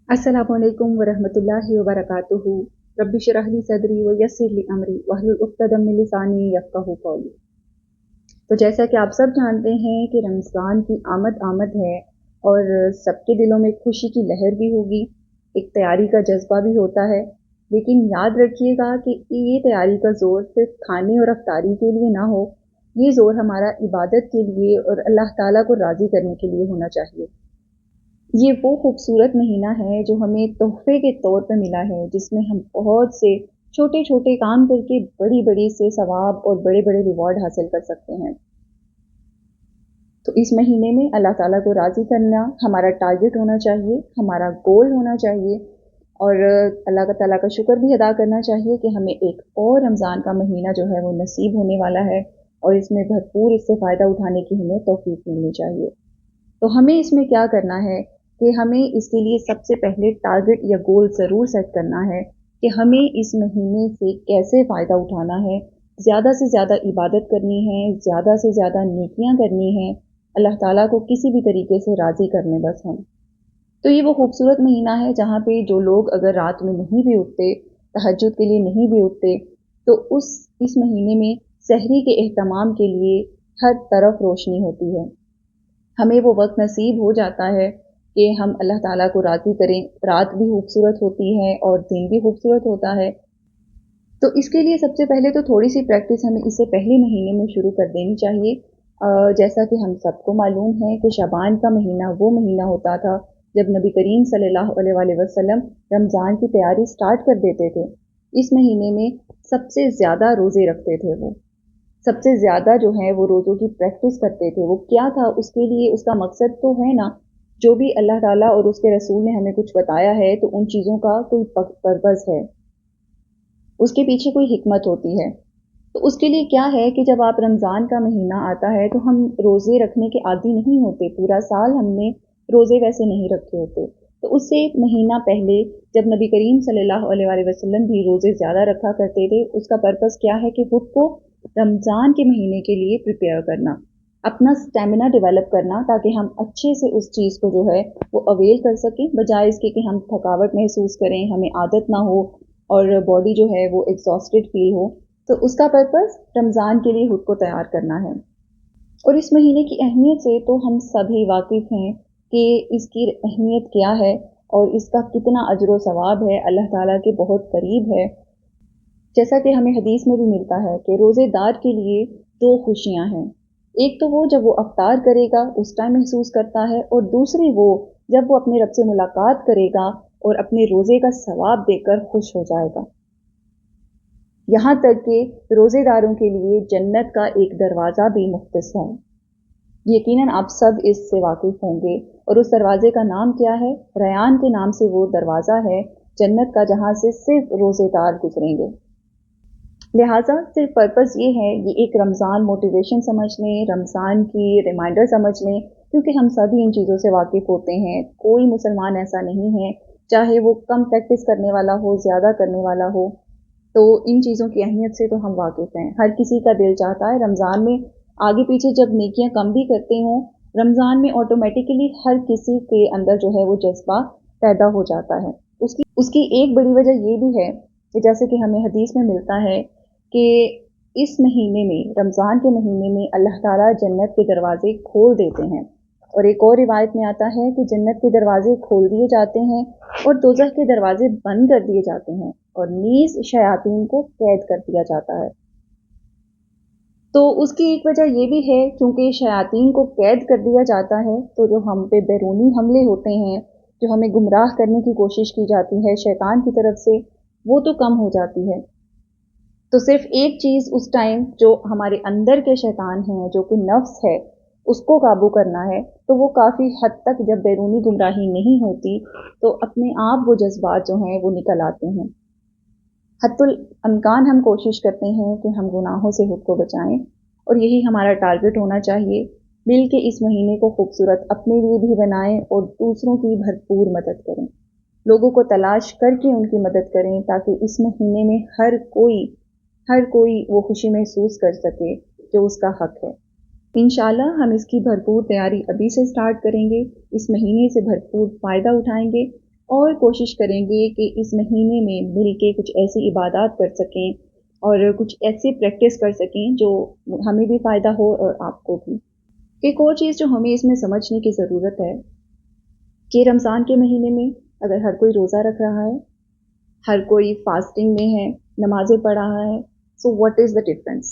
अस्सलामु अलैकुम वरहमतुल्लाहि वबरकातुहू। रब्बि इश्रह ली सदरी व यस्सिर ली अमरी वहलुल उक़्दतम मिन लिसानी यफ़क़हू क़ौली। तो जैसा कि आप सब जानते हैं कि रमज़ान की आमद आमद है और सबके दिलों में खुशी की लहर भी होगी, एक तैयारी का जज्बा भी होता है। लेकिन याद रखिएगा कि ये तैयारी का ज़ोर सिर्फ खाने और अफ्तारी के लिए ना हो, ये ज़ोर हमारा इबादत के लिए और अल्लाह ताला को राज़ी करने के लिए होना चाहिए। ये वो खूबसूरत महीना है जो हमें तोहफे के तौर पे मिला है, जिसमें हम बहुत से छोटे छोटे काम करके बड़ी बड़ी से सवाब और बड़े बड़े रिवॉर्ड हासिल कर सकते हैं। तो इस महीने में अल्लाह ताला को राज़ी करना हमारा टारगेट होना चाहिए, हमारा गोल होना चाहिए। और अल्लाह ताला का शुक्र भी अदा करना चाहिए कि हमें एक और रमज़ान का महीना जो है वो नसीब होने वाला है और इसमें भरपूर इससे फ़ायदा उठाने की हमें तौफीक मिलनी चाहिए। तो हमें इसमें क्या करना है कि हमें इसके लिए सबसे पहले टारगेट या गोल ज़रूर सेट करना है कि हमें इस महीने से कैसे फ़ायदा उठाना है, ज़्यादा से ज़्यादा इबादत करनी है, ज़्यादा से ज़्यादा नेकियां करनी है, अल्लाह ताला को किसी भी तरीके से राज़ी करने बस हम। तो ये वो खूबसूरत महीना है जहाँ पे जो लोग अगर रात में नहीं भी उठते, तहज्जुद के लिए नहीं भी उठते, तो इस महीने में सहरी के एहतमाम के लिए हर तरफ रोशनी होती है। हमें वो वक्त नसीब हो जाता है कि हम अल्लाह ताला को राज़ी करें। रात भी खूबसूरत होती है और दिन भी खूबसूरत होता है। तो इसके लिए सबसे पहले तो थोड़ी सी प्रैक्टिस हमें इससे पहले महीने में शुरू कर देनी चाहिए। जैसा कि हम सबको मालूम है कि शाबान का महीना वो महीना होता था जब नबी करीम सल्लल्लाहु अलैहि वसल्लम रमज़ान की तैयारी स्टार्ट कर देते थे। इस महीने में सबसे ज़्यादा रोज़े रखते थे वो, सबसे ज़्यादा जो है वो रोज़ों की प्रैक्टिस करते थे। वो क्या था उसके लिए, उसका मकसद तो है ना, जो भी अल्लाह ताला और उसके रसूल ने हमें कुछ बताया है तो उन चीज़ों का कोई पर्पस है, उसके पीछे कोई हिकमत होती है। तो उसके लिए क्या है कि जब आप रमज़ान का महीना आता है तो हम रोज़े रखने के आदी नहीं होते, पूरा साल हमने रोज़े वैसे नहीं रखे होते। तो उससे एक महीना पहले जब नबी करीम सल्लल्लाहु अलैहि वसल्लम भी रोज़े ज़्यादा रखा करते थे, उसका पर्पस क्या है कि खुद को रमज़ान के महीने के लिए प्रिपेयर करना, अपना स्टेमिना डेवलप करना, ताकि हम अच्छे से उस चीज़ को जो है वो अवेल कर सकें, बजाय इसके कि हम थकावट महसूस करें, हमें आदत ना हो और बॉडी जो है वो एग्जॉस्टेड फील हो। तो उसका पर्पस रमज़ान के लिए खुद को तैयार करना है। और इस महीने की अहमियत से तो हम सभी वाकिफ़ हैं कि इसकी अहमियत क्या है और इसका कितना अजर व सवाब है, अल्लाह ताला के बहुत करीब है। जैसा कि हमें हदीस में भी मिलता है कि रोज़ेदार के लिए दो खुशियां हैं। एक तो वो जब वो अफ्तार करेगा उस टाइम महसूस करता है, और दूसरी वो जब वो अपने रब से मुलाकात करेगा और अपने रोज़े का सवाब देकर खुश हो जाएगा। यहाँ तक कि रोज़ेदारों के लिए जन्नत का एक दरवाज़ा भी मुख्तस है। यकीनन आप सब इससे वाकिफ होंगे। और उस दरवाजे का नाम क्या है? रयान के नाम से वो दरवाज़ा है जन्नत का, जहाँ से सिर्फ रोज़ेदार गुजरेंगे। लिहाजा सिर्फ पर्पस ये है, ये एक रमज़ान मोटिवेशन समझ लें, रमज़ान की रिमाइंडर समझ लें, क्योंकि हम सभी इन चीज़ों से वाकिफ़ होते हैं। कोई मुसलमान ऐसा नहीं है, चाहे वो कम प्रैक्टिस करने वाला हो, ज़्यादा करने वाला हो, तो इन चीज़ों की अहमियत से तो हम वाकिफ़ हैं। हर किसी का दिल चाहता है रमज़ान में आगे पीछे जब नेकियां कम भी करते हों, रमज़ान में ऑटोमेटिकली हर किसी के अंदर जो है वो जज्बा पैदा हो जाता है। उसकी उसकी एक बड़ी वजह ये भी है कि जैसे कि हमें हदीस में मिलता है कि इस महीने में, रमज़ान के महीने में, अल्लाह ताला जन्नत के दरवाजे खोल देते हैं। और एक और रिवायत में आता है कि जन्नत के दरवाजे खोल दिए जाते हैं और दोज़ख के दरवाजे बंद कर दिए जाते हैं और नीज़ शयातीन को कैद कर दिया जाता है। तो उसकी एक वजह ये भी है, क्योंकि शयातीन को कैद कर दिया जाता है तो जो हम पे बैरूनी हमले होते हैं, जो हमें गुमराह करने की कोशिश की जाती है शैतान की तरफ से, वो तो कम हो जाती है। तो सिर्फ एक चीज उस टाइम जो हमारे अंदर के शैतान हैं, जो कि नफ्स है, उसको काबू करना है। तो वो काफी हद तक जब बैरूनी गुमराही नहीं होती तो अपने आप वो जज्बात जो हैं वो निकल आते हैं। हत्तुल अमकान हम कोशिश करते हैं कि हम गुनाहों से खुद को बचाएं, और यही हमारा टारगेट होना चाहिए। मिल के इस महीने को खूबसूरत अपने लिए भी बनाएं और दूसरों की भरपूर मदद करें। लोगों को तलाश करके उनकी मदद करें, ताकि इस महीने में हर कोई वो खुशी महसूस कर सके जो उसका हक है। इंशाल्लाह हम इसकी भरपूर तैयारी अभी से स्टार्ट करेंगे, इस महीने से भरपूर फ़ायदा उठाएंगे اور کوشش کریں گے کہ اس مہینے میں مل کے کچھ ایسی عبادات کر سکیں اور کچھ ایسی پریکٹس کر سکیں جو ہمیں بھی فائدہ ہو اور آپ کو بھی. ایک اور چیز جو ہمیں اس میں سمجھنے کی ضرورت ہے کہ رمضان کے مہینے میں اگر ہر کوئی روزہ رکھ رہا ہے، ہر کوئی فاسٹنگ میں ہے، نمازیں پڑھ رہا ہے، so what is the difference?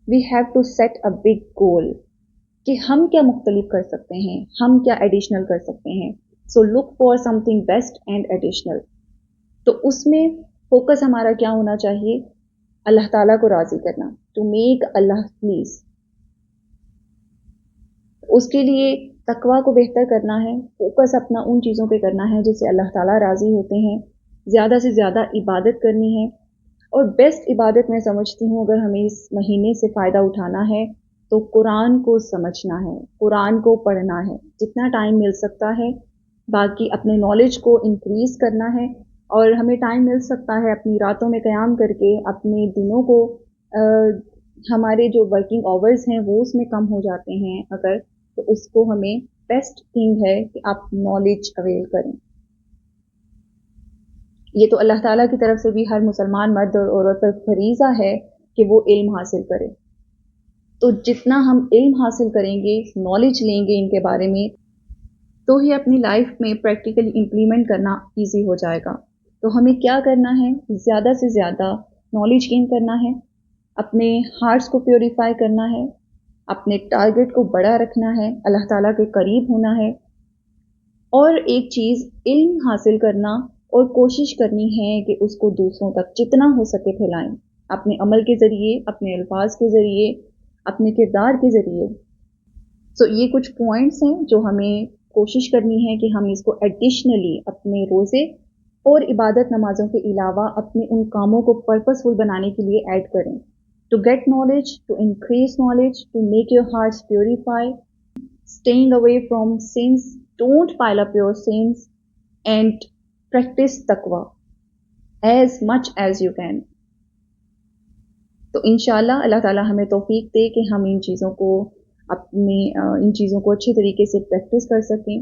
We have to set a big goal کہ ہم کیا مختلف کر سکتے ہیں، ہم کیا ایڈیشنل کر سکتے ہیں. So look for something best and additional. تو اس میں فوکس ہمارا کیا ہونا چاہیے؟ اللہ تعالیٰ کو راضی کرنا، ٹو میک اللہ پلیز. اس کے لیے تقویٰ کو بہتر کرنا ہے، فوکس اپنا ان چیزوں پہ کرنا ہے جس سے اللہ تعالیٰ راضی ہوتے ہیں، زیادہ سے زیادہ عبادت کرنی ہے. اور بیسٹ عبادت میں سمجھتی ہوں اگر ہمیں اس مہینے سے فائدہ اٹھانا ہے تو قرآن کو سمجھنا ہے، قرآن کو پڑھنا ہے جتنا ٹائم مل سکتا ہے. باقی اپنے نالج کو انکریز کرنا ہے، اور ہمیں ٹائم مل سکتا ہے اپنی راتوں میں قیام کر کے اپنے دنوں کو ہمارے جو ورکنگ آورز ہیں وہ اس میں کم ہو جاتے ہیں اگر، تو اس کو ہمیں بیسٹ تھنگ ہے کہ آپ نالج اویل کریں. یہ تو اللہ تعالیٰ کی طرف سے بھی ہر مسلمان مرد اور عورت پر فریضہ ہے کہ وہ علم حاصل کرے. تو جتنا ہم علم حاصل کریں گے، نالج لیں گے ان کے بارے میں، تو ہی اپنی لائف میں پریکٹیکلی امپلیمنٹ کرنا ایزی ہو جائے گا. تو ہمیں کیا کرنا ہے؟ زیادہ سے زیادہ نالج گین کرنا ہے، اپنے ہارٹس کو پیوریفائی کرنا ہے، اپنے ٹارگٹ کو بڑا رکھنا ہے، اللہ تعالیٰ کے قریب ہونا ہے. اور ایک چیز، علم حاصل کرنا اور کوشش کرنی ہے کہ اس کو دوسروں تک جتنا ہو سکے پھیلائیں، اپنے عمل کے ذریعے، اپنے الفاظ کے ذریعے، اپنے کردار کے ذریعے. سو یہ کچھ پوائنٹس ہیں جو ہمیں کوشش کرنی ہے کہ ہم اس کو ایڈیشنلی اپنے روزے اور عبادت نمازوں کے علاوہ اپنے ان کاموں کو پرپسفل بنانے کے لیے ایڈ کریں. To get knowledge, to increase knowledge, to make your hearts purify, staying away from sins, don't pile up your sins, and practice taqwa as much as you can. تو انشاءاللہ اللہ تعالیٰ ہمیں توفیق دے کہ ہم ان چیزوں کو اچھے طریقے سے پریکٹس کر سکیں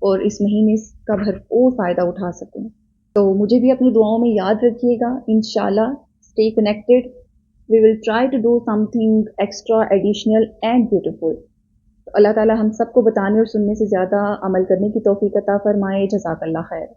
اور اس مہینے کا بھرپور فائدہ اٹھا سکیں. تو مجھے بھی اپنی دعاؤں میں یاد رکھیے گا. انشاءاللہ stay connected. We will try to do something extra, additional and beautiful. اللہ تعالیٰ ہم سب کو بتانے اور سننے سے زیادہ عمل کرنے کی توفیق عطا فرمائے. جزاک اللہ خیر.